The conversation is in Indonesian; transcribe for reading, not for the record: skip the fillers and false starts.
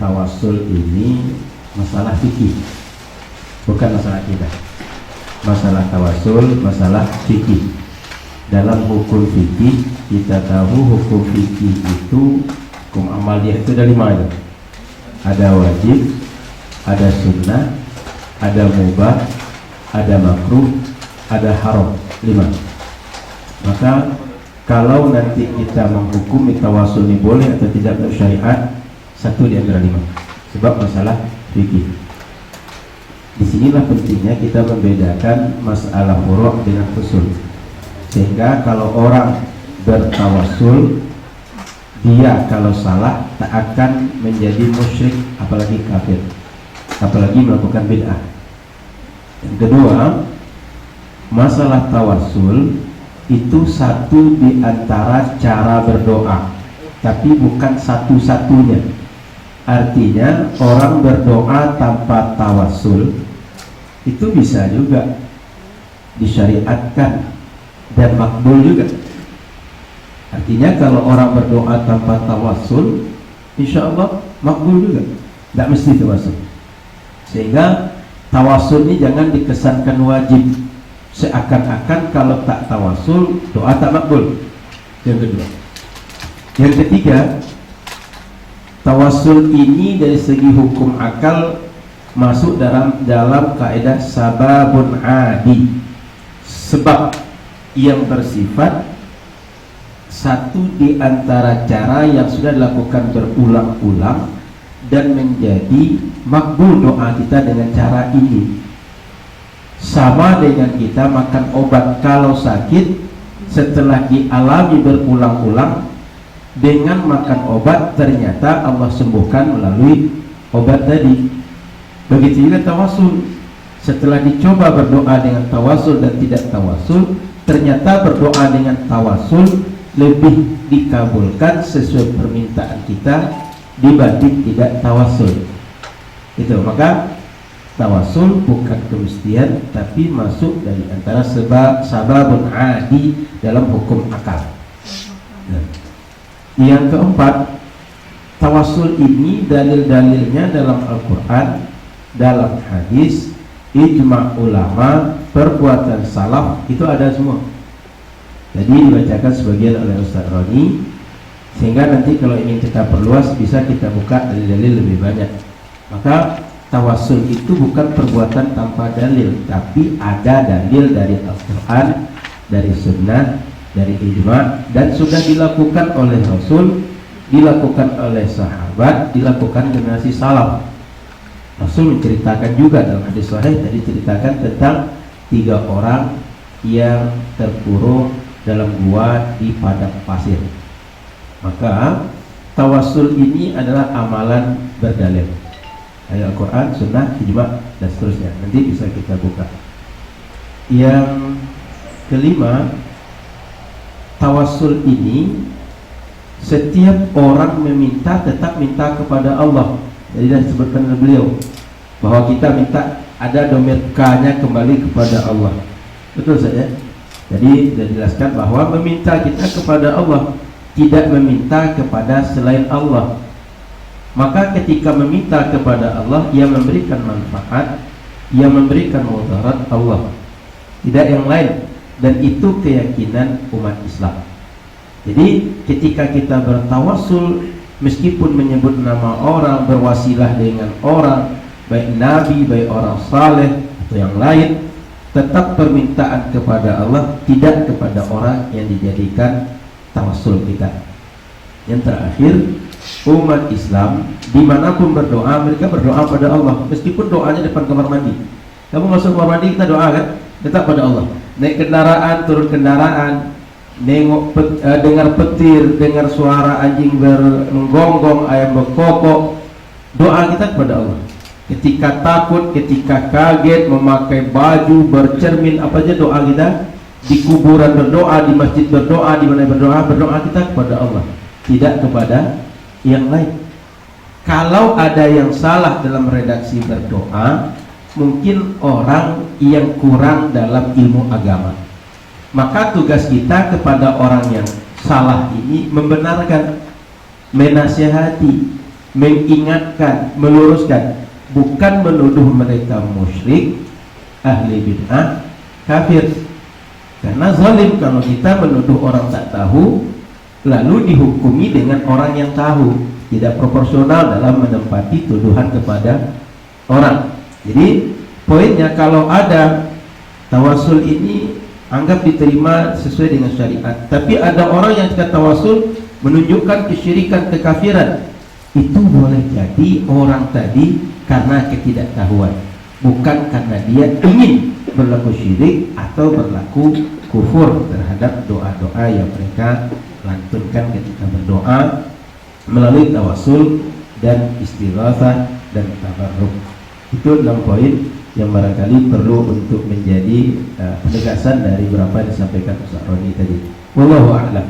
tawasul ini masalah fikih, bukan masalah akidah. Masalah tawasul, masalah fikih. Dalam hukum fikih kita tahu hukum fikih itu, hukum amaliyah itu ada 5 ya. Ada wajib, ada sunnah, ada mubah, ada makruh, ada haram. 5. Maka kalau nanti kita menghukumi tawasul ini boleh atau tidak menurut syariat, 1 di antara 5. Sebab masalah fikih. Disinilah pentingnya kita membedakan masalah furu' dengan usul. Sehingga kalau orang bertawasul, dia kalau salah tak akan menjadi musyrik, apalagi kafir, apalagi melakukan bid'ah. Yang kedua, masalah tawasul itu satu di antara cara berdoa, tapi bukan satu-satunya. Artinya orang berdoa tanpa tawasul itu bisa juga disyariatkan dan makbul juga. Artinya kalau orang berdoa tanpa tawasul, insya Allah makbul juga, tidak mesti tawasul. Sehingga tawasul ini jangan dikesankan wajib, seakan-akan kalau tak tawasul doa tak makbul. Yang kedua. Yang ketiga, tawasul ini dari segi hukum akal masuk dalam kaidah sababun adi, sebab yang bersifat satu di antara cara yang sudah dilakukan berulang-ulang dan menjadi makbul doa kita dengan cara ini. Sama dengan kita makan obat kalau sakit, setelah dialami berulang-ulang, dengan makan obat ternyata Allah sembuhkan melalui obat tadi. Begitu juga tawasul. Setelah dicoba berdoa dengan tawasul dan tidak tawasul, ternyata berdoa dengan tawasul lebih dikabulkan sesuai permintaan kita dibanding tidak tawasul. Itu maka tawasul bukan kemestian, tapi masuk dari antara sababun adi dalam hukum akal. Yang keempat, tawasul ini dalil-dalilnya dalam Al-Quran, dalam hadis, ijma' ulama, perbuatan salaf, itu ada semua. Jadi dibacakan sebagian oleh Ustaz Roni, sehingga nanti kalau ingin kita perluas bisa kita buka dalil-dalil lebih banyak. Maka tawasul itu bukan perbuatan tanpa dalil, tapi ada dalil dari Al-Quran, dari sunnah, dari ijma', dan sudah dilakukan oleh Rasul, dilakukan oleh sahabat, dilakukan generasi salaf. Rasul menceritakan juga dalam hadis sahih tadi, ceritakan tentang 3 orang yang terkurung dalam gua di padang pasir. Maka tawasul ini adalah amalan berdalil, ayat Al-Quran, sunnah, ijma', dan seterusnya. Nanti bisa kita buka. Yang kelima, tawasul ini setiap orang meminta tetap minta kepada Allah. Jadi dah disebutkan oleh beliau bahwa kita minta ada domain K-nya kembali kepada Allah. Betul saja. Jadi sudah dijelaskan bahwa meminta kita kepada Allah, tidak meminta kepada selain Allah. Maka ketika meminta kepada Allah, ia memberikan manfaat, ia memberikan mudarat Allah, tidak yang lain. Dan itu keyakinan umat Islam. Jadi ketika kita bertawasul, meskipun menyebut nama orang, berwasilah dengan orang, baik nabi, baik orang saleh atau yang lain, tetap permintaan kepada Allah, tidak kepada orang yang dijadikan tawasul kita. Yang terakhir, umat Islam dimanapun berdoa, mereka berdoa pada Allah, meskipun doanya depan kamar mandi. Kamu masuk kamar mandi, kita doa kan? Tetap pada Allah. Naik kendaraan, turun kendaraan, dengar petir, dengar suara anjing menggonggong, ayam berkokok, doa kita kepada Allah. Ketika takut, ketika kaget, memakai baju, bercermin, apa aja doa kita. Di kuburan berdoa, di masjid berdoa, di mana berdoa kita kepada Allah, tidak kepada yang lain. Kalau ada yang salah dalam redaksi berdoa, mungkin orang yang kurang dalam ilmu agama, maka tugas kita kepada orang yang salah ini membenarkan, menasihati, mengingatkan, meluruskan, bukan menuduh mereka musyrik, ahli bid'ah, kafir. Karena zalim kalau kita menuduh orang tak tahu lalu dihukumi dengan orang yang tahu, tidak proporsional dalam menempati tuduhan kepada orang. Jadi poinnya, kalau ada tawasul ini anggap diterima sesuai dengan syariat, tapi ada orang yang jika tawasul menunjukkan kesyirikan, kekafiran, itu boleh jadi orang tadi karena ketidaktahuan, bukan karena dia ingin berlaku syirik atau berlaku kufur terhadap doa-doa yang mereka lantunkan ketika berdoa melalui tawasul dan istighatsah dan tabarruk. Itu 6 poin yang barangkali perlu untuk menjadi penegasan dari beberapa yang disampaikan Ustaz Roni tadi. Wallahu a'lam.